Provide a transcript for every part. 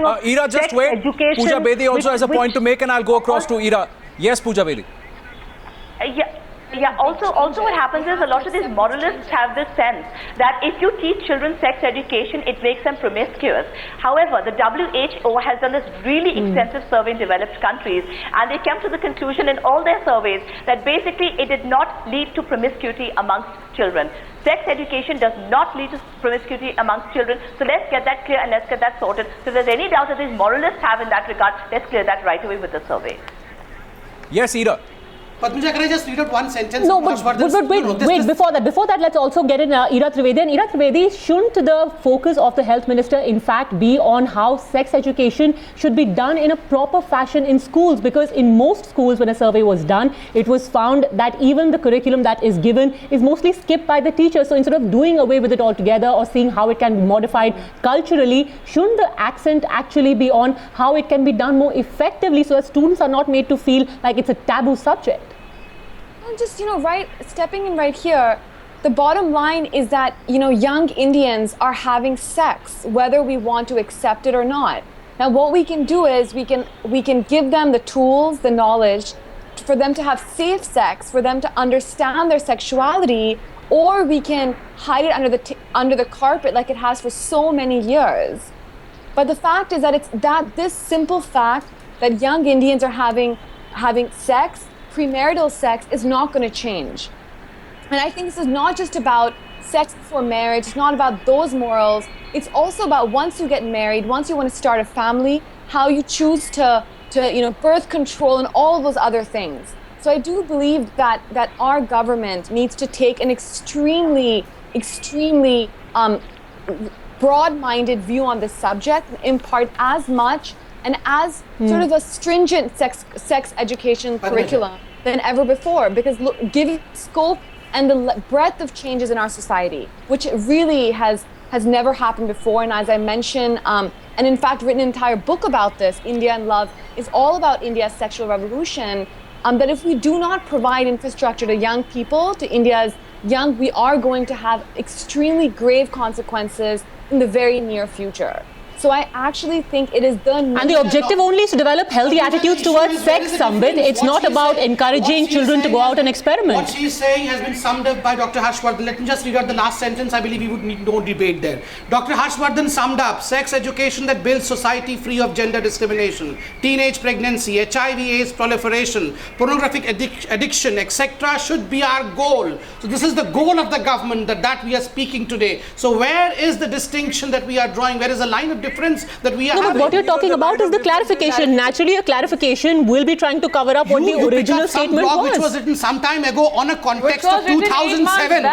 Ira, just wait. Pooja Bedi also has a point to make, and I'll go across to Ira. Yes, Pooja Bedi. Yeah. Also, what happens is a lot of these moralists have this sense that if you teach children sex education, it makes them promiscuous. However, the WHO has done this really extensive survey in developed countries, and they came to the conclusion in all their surveys that basically it did not lead to promiscuity amongst children. Sex education does not lead to promiscuity amongst children. So let's get that clear and let's get that sorted. So if there's any doubt that these moralists have in that regard, let's clear that right away with the survey. Yes, Ira. Padmaja, can I just read out one sentence? No, but wait, before that, let's also get in Ira Trivedi. And Ira Trivedi, shouldn't the focus of the Health Minister, in fact, be on how sex education should be done in a proper fashion in schools? Because in most schools, when a survey was done, it was found that even the curriculum that is given is mostly skipped by the teachers. So instead of doing away with it altogether or seeing how it can be modified culturally, shouldn't the accent actually be on how it can be done more effectively so that students are not made to feel like it's a taboo subject? Just, stepping in right here, the bottom line is that, young Indians are having sex, whether we want to accept it or not. Now, what we can do is we can give them the tools, the knowledge for them to have safe sex, for them to understand their sexuality, or we can hide it under the carpet like it has for so many years. But the fact is that this simple fact that young Indians are having sex, premarital sex, is not going to change. And I think this is not just about sex before marriage, it's not about those morals, it's also about once you get married, once you want to start a family, how you choose to birth control and all of those other things. So I do believe that our government needs to take an extremely broad-minded view on this subject, impart as much and as sort of a stringent sex education curriculum than ever before, because giving scope and the breadth of changes in our society, which really has never happened before. And as I mentioned, and in fact written an entire book about this, India and Love, is all about India's sexual revolution, that if we do not provide infrastructure to young people, to India's young, we are going to have extremely grave consequences in the very near future. So I actually think it is the... And the objective only is to develop healthy attitudes towards sex, Sambit. It's not about encouraging children to go out and experiment. What she's saying has been summed up by Dr. Harsh Vardhan. Let me just read out the last sentence. I believe we would need no debate there. Dr. Harsh Vardhan summed up: sex education that builds society free of gender discrimination, teenage pregnancy, HIV/AIDS proliferation, pornographic addiction, etc. should be our goal. So this is the goal of the government that we are speaking today. So where is the distinction that we are drawing? Where is the line of difference that we are having? But what you're talking about is the clarification. Naturally, a clarification will be trying to cover up what the original statement was. Which was written some time ago on a context of 2007.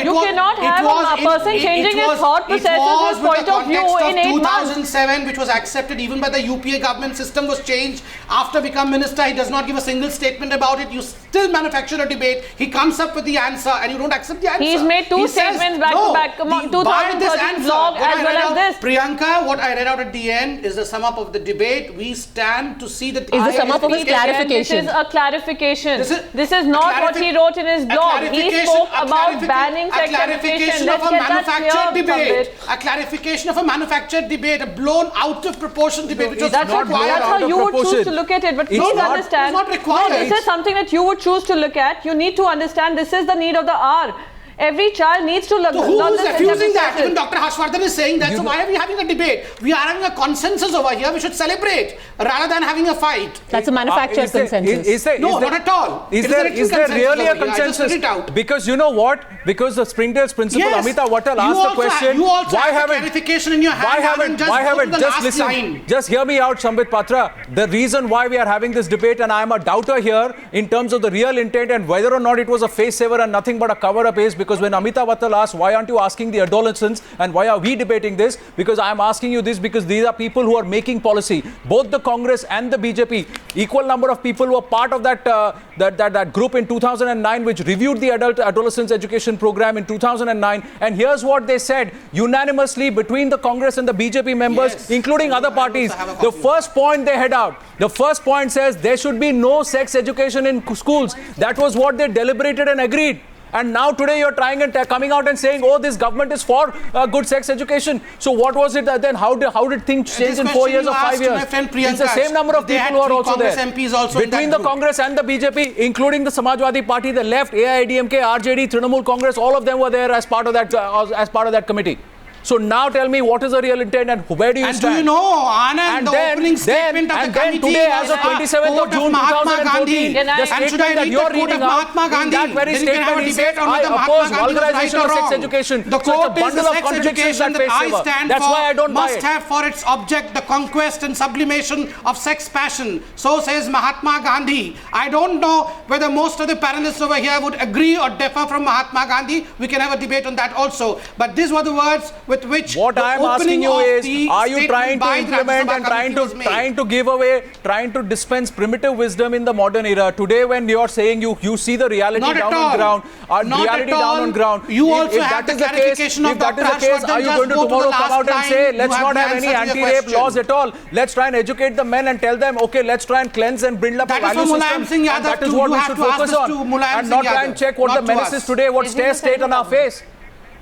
You cannot have a person changing his thought processes, his point of view in 8 months. 2007, which was accepted even by the UPA government. System was changed after becoming minister. He does not give a single statement about it. You still manufacture a debate. He comes up with the answer and you don't accept the answer. He's made two statements back to back. 2013 vlog as well as this. Priyanka, what I read out at the end is the sum up of the debate. We stand to see that... Is the sum up of his clarification. This is a clarification. This is not what he wrote in his blog. He spoke about banning sex education. Let's get that clear. A clarification of a manufactured debate, a blown out of proportion debate, which was that's how you would choose to look at it. But please understand, it's not required. No, this is something that you would choose to look at. You need to understand this is the need of the hour. Every child needs to look. So who is refusing that? Even Dr. Harsh Vardhan is saying that. So why are we having a debate? We are having a consensus over here. We should celebrate rather than having a fight. That's a manufactured consensus. No, not at all. Is there really a consensus? Because you know what? Because the Springdale's principal, Ameeta Wattal, asked the question, why haven't clarification in your hand? Just hear me out, Sambit, Patra. The reason why we are having this debate, and I am a doubter here in terms of the real intent and whether or not it was a face saver and nothing but a cover-up, is because when Ameeta Wattal asked, why aren't you asking the adolescents and why are we debating this? Because I am asking you this because these are people who are making policy. Both the Congress and the BJP, equal number of people who are part of that group in 2009, which reviewed the adolescents education program in 2009. And here's what they said unanimously between the Congress and the BJP members, including other parties. The first point they head out. The first point says there should be no sex education in schools. That was what they deliberated and agreed. And now today you're trying and coming out and saying, oh, this government is for good sex education. So what was it then? How did things change in 4 years or 5 years? It's the same number of people who are also there. Between the Congress and the BJP, including the Samajwadi Party, the left, AIADMK, RJD, Trinamool Congress, all of them were there as part of that committee. So now tell me, what is the real intent and where do you stand? And do you know, Anand, the opening statement of the committee today, as of 27th of June 2014, the statement that you're reading out, in that very statement, he says, I oppose vulgarization of sex education. The quote is, the sex education that I stand for must have for its object the conquest and sublimation of sex passion. So says Mahatma Gandhi. I don't know whether most of the panelists over here would agree or differ from Mahatma Gandhi. We can have a debate on that also. But these were the words with which what I am asking you is, are you trying to implement and trying to give away, trying to dispense primitive wisdom in the modern era? Today, when you are saying you see the reality down on ground, You also have the clarification of Dr. Harsh Vardhan. Are you going to tomorrow come out and say, let's not have any anti-rape laws at all? Let's try and educate the men and tell them, okay, let's try and cleanse and build up a value system. And that is what we should focus on. And not try and check what the menace is today, what stares straight on our face.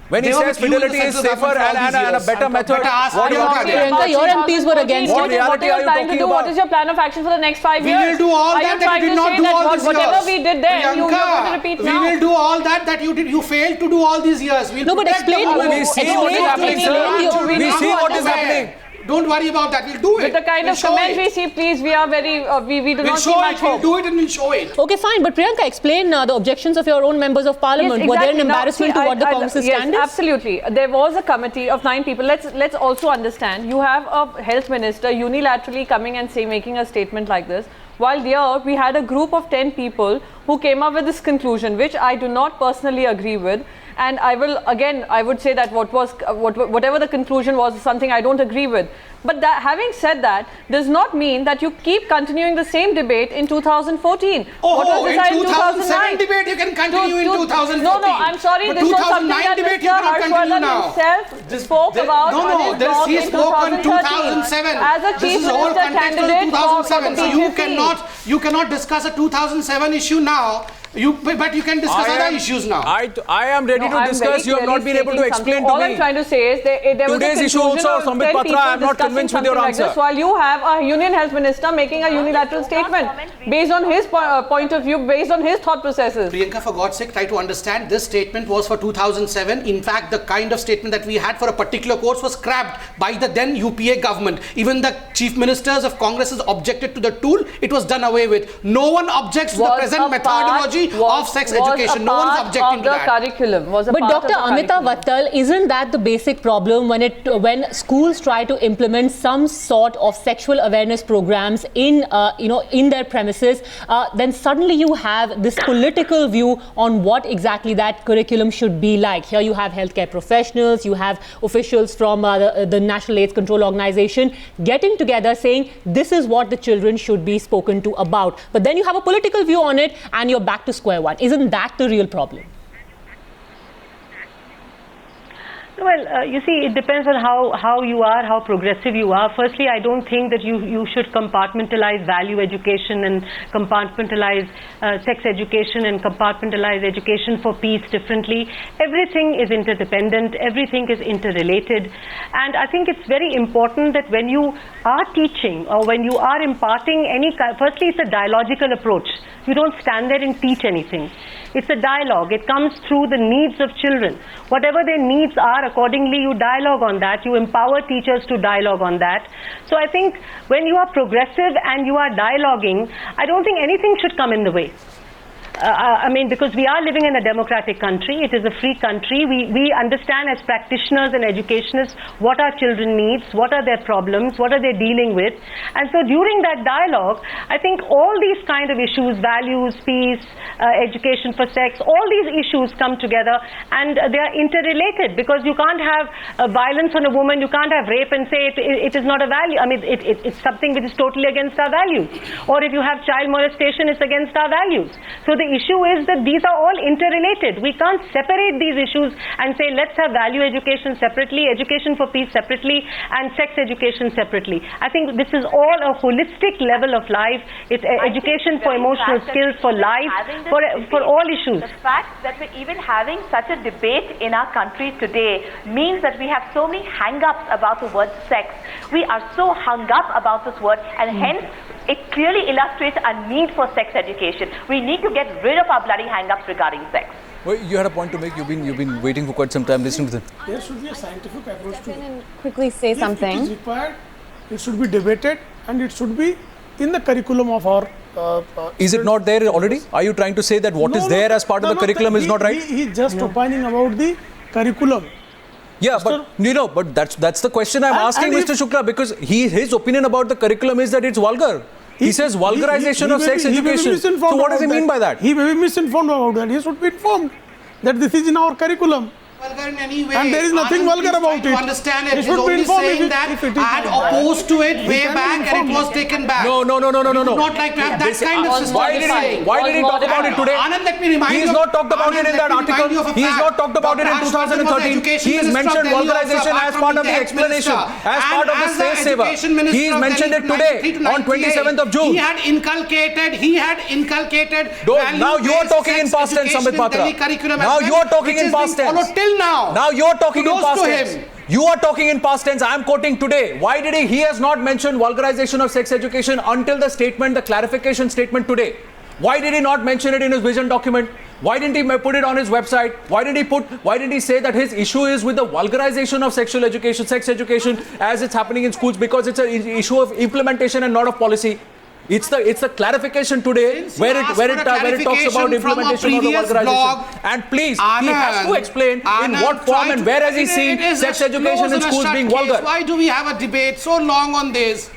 When he says Fidelity is safer and a better method, Priyanka, your MPs were against what reality are you talking about? What is your plan of action for the next 5 years? We will do all that you you did not do all these years. Whatever we did then, you're going to repeat now. We will do all that you did. You failed to do all these years. No, but explain. We see what is happening, sir. We see what is happening. Don't worry about that. We'll do it. With the kind of comments we see, please, we are very, we do not see much hope. We'll do it and we'll show it. Okay, fine. But Priyanka, explain the objections of your own members of parliament. Yes, exactly. Were there an embarrassment to what the Congress's stand is? Yes, absolutely. There was a committee of 9 people. Let's also understand. You have a health minister unilaterally coming and making a statement like this. While there, we had a group of 10 people who came up with this conclusion, which I do not personally agree with. And I would say that whatever the conclusion was something I don't agree with. But having said that, does not mean that you keep continuing the same debate in 2014. What was decided in 2007 debate you can continue in 2014. No, I'm sorry. But this was something that Mr. Harsh Vardhan himself spoke about on his blog in 2013 as a chief minister candidate for the You cannot discuss a 2007 issue now. But you can discuss other issues now. I am ready to discuss. You have not been able to explain to me. All I'm trying to say is there was today's a issue also, Sambit Patra, I am not convinced with your answer. Like while you have a union health minister making a unilateral statement based on his point of view, based on his thought processes. Priyanka, for God's sake, try to understand. This statement was for 2007. In fact, the kind of statement that we had for a particular course was scrapped by the then UPA government. Even the chief ministers of Congresses objected to the tool. It was done away with. No one objects to the present methodology of sex education. No one's objecting to that. Curriculum was a but part Dr. Ameeta Wattal, isn't that the basic problem when schools try to implement some sort of sexual awareness programs in their premises? Then suddenly you have this political view on what exactly that curriculum should be like. Here you have healthcare professionals, you have officials from the National AIDS Control Organization getting together saying this is what the children should be spoken to about. But then you have a political view on it and you're back to square one. Isn't that the real problem? Well, you see, it depends on how you are, how progressive you are. Firstly, I don't think that you should compartmentalize value education and compartmentalize sex education and compartmentalize education for peace differently. Everything is interdependent, everything is interrelated. And I think it's very important that when you are teaching or when you are imparting any kind, firstly, it's a dialogical approach. You don't stand there and teach anything. It's a dialogue. It comes through the needs of children. Whatever their needs are, accordingly you dialogue on that. You empower teachers to dialogue on that. So I think when you are progressive and you are dialoguing, I don't think anything should come in the way. I mean, because we are living in a democratic country, it is a free country. We understand as practitioners and educationists what our children needs, what are their problems, what are they dealing with. And so during that dialogue, I think all these kind of issues, values, peace, education for sex, all these issues come together and they are interrelated, because you can't have violence on a woman, you can't have rape and say it is not a value. I mean, it's something which is totally against our values. Or if you have child molestation, it's against our values. So the issue is that these are all interrelated. We can't separate these issues and say, let's have value education separately, education for peace separately, and sex education separately. I think this is all a holistic level of life. It's education for emotional skills, for life, for all issues. The fact that we're even having such a debate in our country today means that we have so many hang-ups about the word sex. We are so hung up about this word, and hence it clearly illustrates a need for sex education. We need to get rid of our bloody hang-ups regarding sex. Well, you had a point to make. You've been waiting for quite some time listening to them. There should be a scientific approach to it. Quickly say something. If it is required, it should be debated and it should be in the curriculum of our is it not there already? Are you trying to say that what is there as part of the curriculum is not right? He's just opining about the curriculum. Yeah, but but that's the question I'm asking Mr. Shukla, because his opinion about the curriculum is that it's vulgar. He says vulgarization of sex education. So what does he mean by that? He may be misinformed about that. He should be informed that this is in our curriculum. Vulgar in any way. And there is nothing vulgar about it. To understand it. He He's should be only informed saying if that it is I had opposed to it way back and it was taken back. No. We would not like to have that kind of system. Why did he talk about it today? Anand, let me remind you. He's not talked about it in that article. He's not talked about it in 2013. He's mentioned vulgarization as part of the explanation, as part of the safe saver. He's mentioned it today on 27th of June. He had inculcated now you are talking in past tense, Sambit Patra. Now you are talking in past tense. Till now. Now you are talking in past tense. You are talking in past tense. I am quoting today. Why did he has not mentioned vulgarization of sex education until the statement, the clarification statement today? Why did he not mention it in his vision document? Why didn't he put it on his website? Why did he say that his issue is with the vulgarization of sexual education, sex education as it's happening in schools, because it's an issue of implementation and not of policy? It's the clarification today where it talks about implementation of the vulgarization. And please, he has to explain in what form and where has he seen sex education in schools being vulgar. Why do we have a debate so long on this?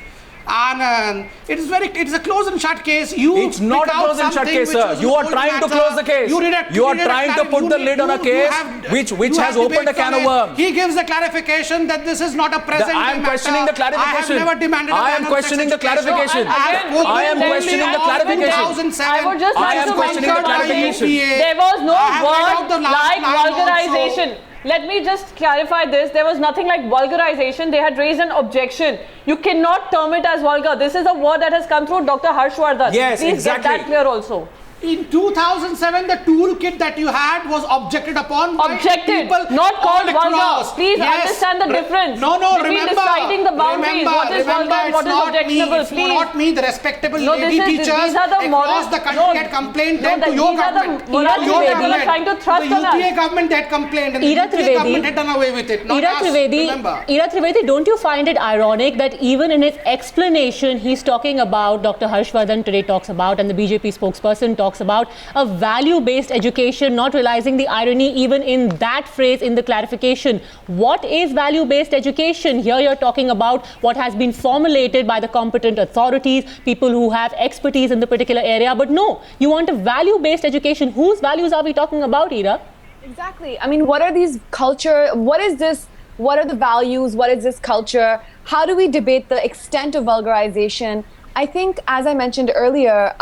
Anand, it's a close and shut case. It's not a close and shut case, sir. You are trying to close the case. You are trying to put the lid on a case which has opened a can of worms. He gives the clarification that this is not a present matter. I am questioning the clarification. I have never demanded I am questioning the clarification. I am questioning the clarification. I would just like to mention there was no word like vulgarization. Let me just clarify this. There was nothing like vulgarization. They had raised an objection. You cannot term it as vulgar. This is a word that has come through Dr. Harsh Vardhan. Yes, Please exactly. get that clear also. In 2007, the toolkit that you had was objected upon by people not called vulgar. across. Please understand the difference. Between Remember, deciding the boundaries, what is vulgar and what is objectionable. It's not me, the respectable lady teachers these are the across the country had complained then to your government. Are trying to thrust the on us. UPA government had complained and the Ira UPA Trivedi, government had done away with it. Not us, remember. Ira Trivedi, don't you find it ironic that even in his explanation, he's talking about, Dr. Harsh Vardhan today talks about, and the BJP spokesperson talks about, a value-based education, not realizing the irony even in that phrase in the clarification. What is value-based education? Here you're talking about what has been formulated by the competent authorities, people who have expertise in the particular area, but no, you want a value-based education. Whose values are we talking about, Ira? Exactly. I mean, what are these culture? What is this? What are the values? What is this culture? How do we debate the extent of vulgarization? I think, as I mentioned earlier,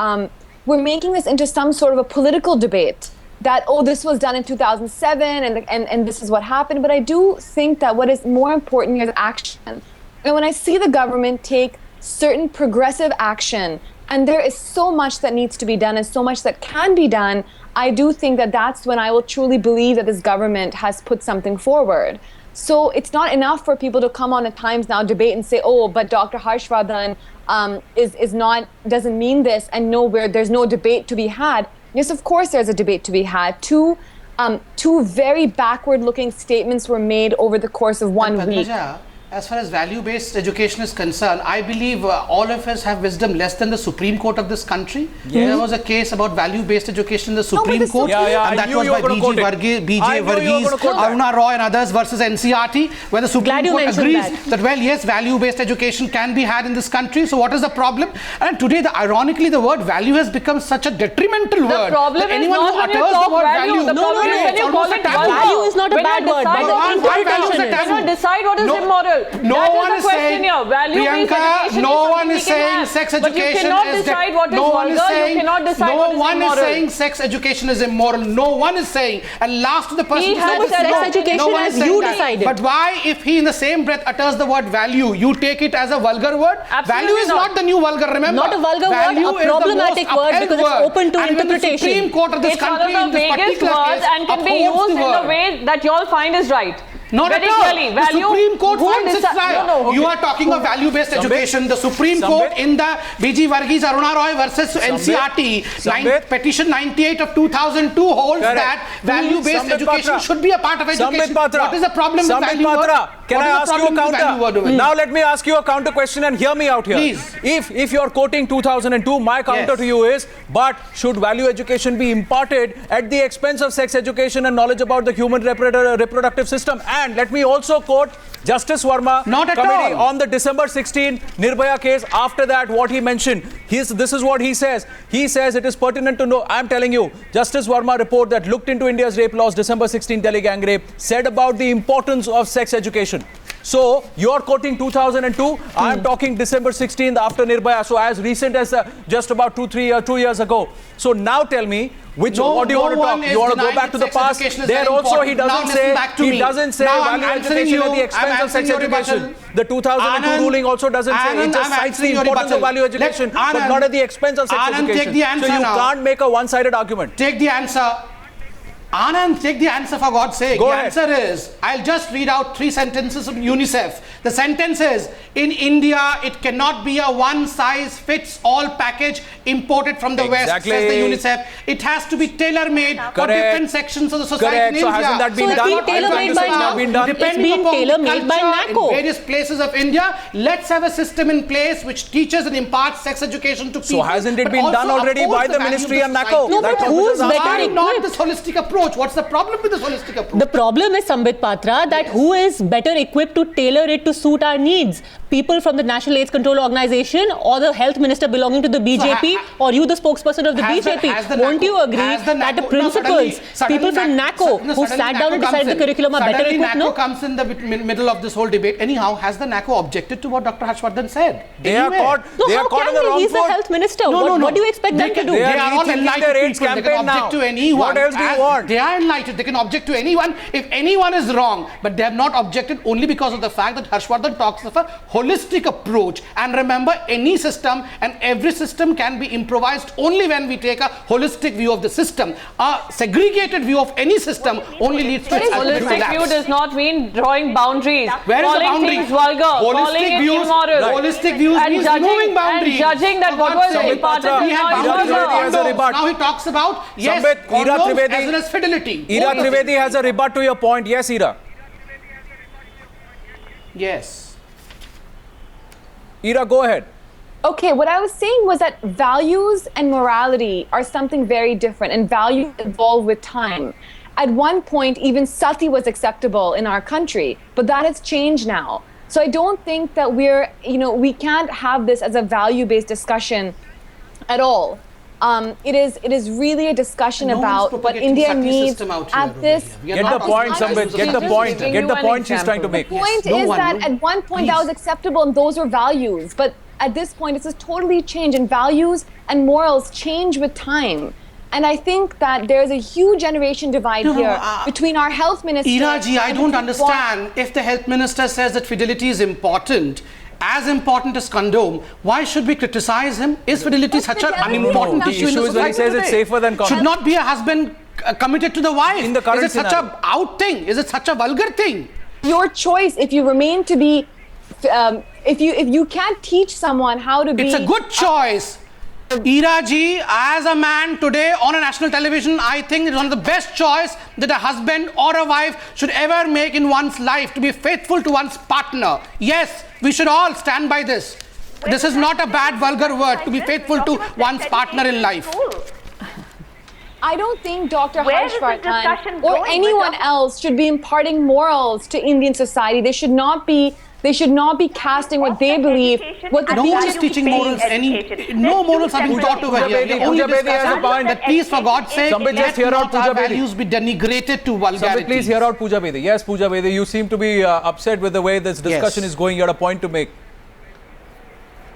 we're making this into some sort of a political debate that, oh, this was done in 2007 and this is what happened. But I do think that what is more important here is action. And when I see the government take certain progressive action, and there is so much that needs to be done and so much that can be done, I do think that that's when I will truly believe that this government has put something forward. So it's not enough for people to come on a Times Now debate and say, oh, but Dr. Harsh Vardhan doesn't mean this, and nowhere there's no debate to be had. Yes, of course there's a debate to be had. Two very backward-looking statements were made over the course of 1 week. As far as value-based education is concerned, I believe all of us have wisdom less than the Supreme Court of this country. Yes. There was a case about value-based education in the Supreme Court, and that was by BJ Varghese, Aruna Roy and others versus NCRT, where the Supreme Court agrees that, well, yes, value-based education can be had in this country, so what is the problem? And today, ironically, the word value has become such a detrimental word. The problem is not when you talk value. The problem is when you call it value. Value is not a bad word, but the interpretation is. Decide what is immoral. No That one is is the question saying, here. Value-based Priyanka, education no is one something is we can saying have. sex But you education cannot is decide what is no one is vulgar, you saying, cannot decide no what is one is immoral. saying sex education is immoral. No one is saying. And last to the person He who has said said no, sex education no one as is saying you that. decided. But why, if he in the same breath utters the word value, you take it as a vulgar word? Absolutely Value is not. not the new vulgar, remember? Not a vulgar word, Value a is the problematic most word upheld because it's word. open to And even the interpretation. Supreme Court of this It's one of country the in this vaguest particular words case and can be upholds used the in word. the way that you all find is right. Not Very at all. clearly, The value. Supreme Court who finds it's deci- right. No, no, You okay. are talking of value-based Sambit? education. The Supreme Sambit? Court in the BG Varghese Aruna Roy versus NCRT Sambit? petition 98 of 2002 holds Correct. that value-based Sambit education Patra. should be a part of education. Sambit Patra. What is the problem with Sambit value word? Patra, can What I is the ask you a problem with value word counter? of it? Now let me ask you a counter question and hear me out here. Please. If you're quoting 2002, my counter Yes. to you is, but should value education be imparted at the expense of sex education and knowledge about the human reproductive system? And let me also quote Justice Verma Not at committee all. on the December 16 Nirbhaya case. After that, what he mentioned, this is what he says. He says it is pertinent to know, I'm telling you, Justice Verma report that looked into India's rape laws, December 16 Delhi gang rape, said about the importance of sex education. So you're quoting 2002. I'm talking December 16th after Nirbhaya. So as recent as just about 2 years ago. So now tell me, what do you want to talk? You want to go back to the past? There also he doesn't say value education at the expense of sex education. The 2002 ruling also doesn't say. It just cites the importance of value education, but not at the expense of sex education. Take the answer so you now. can't make a one-sided argument. Take the answer. Anand, take the answer for God's sake. Go the ahead. answer is, I'll just read out 3 sentences of UNICEF. The sentence is, in India, it cannot be a one-size-fits-all package imported from the West, Exactly. says the UNICEF. It has to be tailor-made for Correct. different sections of the society Correct. in So India. hasn't that been So it's done? been tailor-made by now. Depending It's been upon tailor-made by culture NACO. in various places of India, let's have a system in place which teaches and imparts sex education to people. So hasn't it but been done also already upholds by the value of ministry and society. NACO? No, That but was who is the better Why answer. not equipped? this holistic approach? What's the problem with this holistic approach? The problem is, Sambit Patra, that who is better equipped to tailor it to suit our needs? People from the National AIDS Control Organization or the Health Minister belonging to the BJP or you, the spokesperson of the BJP? Won't you agree that the principals, people from NACO who sat down and decided the curriculum are better equipped? NACO No? comes in the middle of this whole debate. Anyhow, has the NACO objected to what Dr. Harsh Vardhan said? They are Anywhere? caught. No, They are how caught in the can wrong he? He's the foot. health minister. No. What do you expect them to do? They They are are all rethinking enlightened their AIDS people. They can campaign object now. to anyone. What else do you want? They are enlightened. They can object to anyone if anyone is wrong. But they have not objected only because of the fact that Harsh Vardhan talks of a holistic approach. And remember, any system and every system can be improvised only when we take a holistic view of the system. A segregated view of any system only leads to its ultimate Holistic view collapse. does not mean drawing boundaries. Where is the calling boundary? things vulgar, calling it immoral. Holistic views and means judging, removing boundaries. And judging that For what God's was sake. imparted Sambit We is had not Ira boundaries Trivedi vulgar. has a condoms. rebut. Now he talks about, yes, Sambit, Ira condoms Trivedi- as well as fidelity. Ira Both of Trivedi them. has a rebut to your point. Yes, Ira. Yes. Ira, go ahead. Okay, what I was saying was that values and morality are something very different, and values evolve with time. At one point, even sati was acceptable in our country, but that has changed now. So I don't think that we can't have this as a value-based discussion at all. It is really a discussion No one's about what propagating India sati needs system out here at over this. here. We are Get not the talking point, about Sambit. values Get of the society. point. Giving Get you the an point she's trying to example. make. The point No is one, that no. at one point Please. that was acceptable and those were values, but at this point it's just totally changed, and values and morals change with time. And I think that there's a huge generation divide here between our health minister. Iraji, I and don't between understand. If the health minister says that fidelity is important as condom, why should we criticize him? Is fidelity But such an fidelity unimportant is not- issue in The the issue is when he society says it's today? safer than condom. Should not be a husband committed to the wife. In the current is it such scenario. a out thing? Is it such a vulgar thing? Your choice, if you remain to be, if you can't teach someone how to be. It's a good choice. Iraji, as a man today on a national television, I think it's one of the best choice that a husband or a wife should ever make in one's life, to be faithful to one's partner. Yes, we should all stand by this. This is not a bad vulgar word, to be faithful to one's partner in life. I don't think Dr. Where Harsh is this discussion Vardhan or going? anyone We're else should be imparting morals to Indian society. They should not be They should not be casting what they believe, what the No one is teachers teaching morals. No morals are being taught over here. We are only discussing that, please, for God's sake, Sambit, just hear out let Pooja our Bedi. values be denigrated to vulgarity. Sambit, please hear out Pooja Bedi. Yes, Pooja Bedi, you seem to be upset with the way this discussion is going. You had a point to make.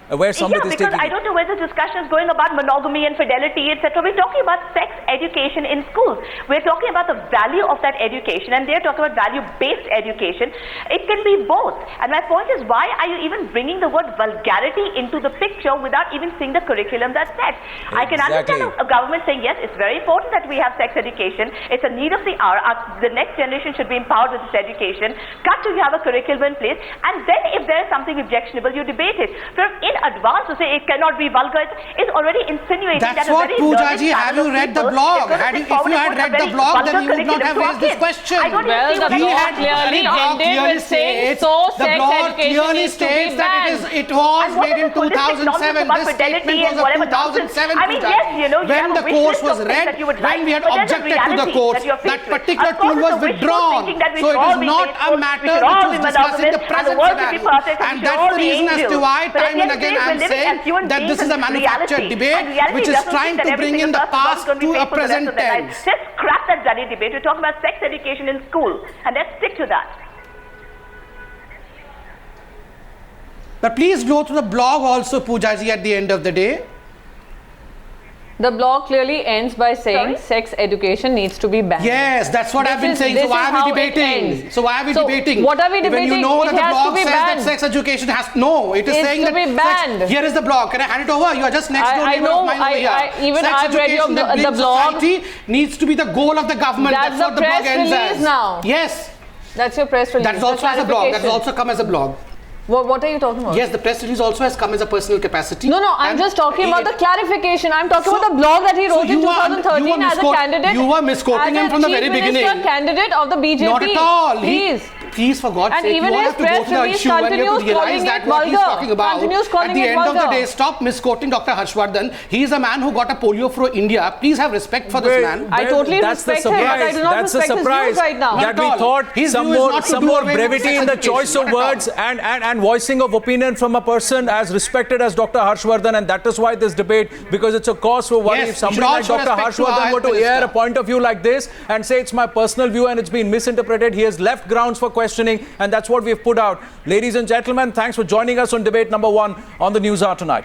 Where Sambit is because taking I don't know where the discussion is going about monogamy and fidelity, etc. We're talking about sex education in schools. We're talking about the value of that education, and they're talking about value-based education. It can be both. And my point is, why are you even bringing the word vulgarity into the picture without even seeing the curriculum that's set? I can understand a government saying, yes, it's very important that we have sex education. It's a need of the hour. The next generation should be empowered with this education. Cut to you have a curriculum in place, and then if there is something objectionable, you debate it. So in advance to say it cannot be vulgar is already insinuating that's that what, a very Pooja ji, have you read the blog? If you had read the blog, then you would not have raised this question. Well, the blog clearly ended with saying so sex education needs to be banned. It was made in 2007. This statement was of 2007. I mean, yes, you know, when the course was read, when we had objected to the course, that particular tool was withdrawn. So it is not a matter which was discussed in the present scenario. And that's the reason as to why time and again I'm saying that this is a manufactured debate which is trying to bring in the past to a present tense. Just scrap that bloody debate. We're talking about sex education in school, and let's stick to that. But please go to the blog also, Pooja ji, at the end of the day. The blog clearly ends by saying sex education needs to be banned. Yes, that's what I've been saying. So why are we debating? So why are we debating? What are we debating? When you know that the blog says banned. that sex education has no, it is saying that be banned. Here is the blog. Can I hand it over? You are just next door neighbor of mine over here. Even sex I've read the blog. Society needs to be the goal of the government. That's what the blog press ends release as. now. Yes. That's your press release. That's also as a blog. That has also come as a blog. What are you talking about? Yes, the press release also has come as a personal capacity. No, I'm just talking about the clarification. I'm talking about the blog that he wrote in 2013 as a candidate. You were misquoting him from the very beginning. As a candidate of the BJP. Not at all. Please. Please, for God's sake, even you all his have to go to the issue and you have to realize that what he's talking about. At the end of the day, stop misquoting Dr. Harsh Vardhan. He is a man who got a polio for India. Please have respect for this man. I totally respect him, but I do not respect his views right now. That we thought some more brevity in the choice of words and voicing of opinion from a person as respected as Dr. Harsh Vardhan, and that is why this debate, because it's a cause for worry. If somebody like Dr. Harsh Vardhan were to air a point of view like this and say it's my personal view and it's been misinterpreted, he has left grounds for questioning, and that's what we've put out. Ladies and gentlemen, thanks for joining us on debate number 1 on the Newshour tonight.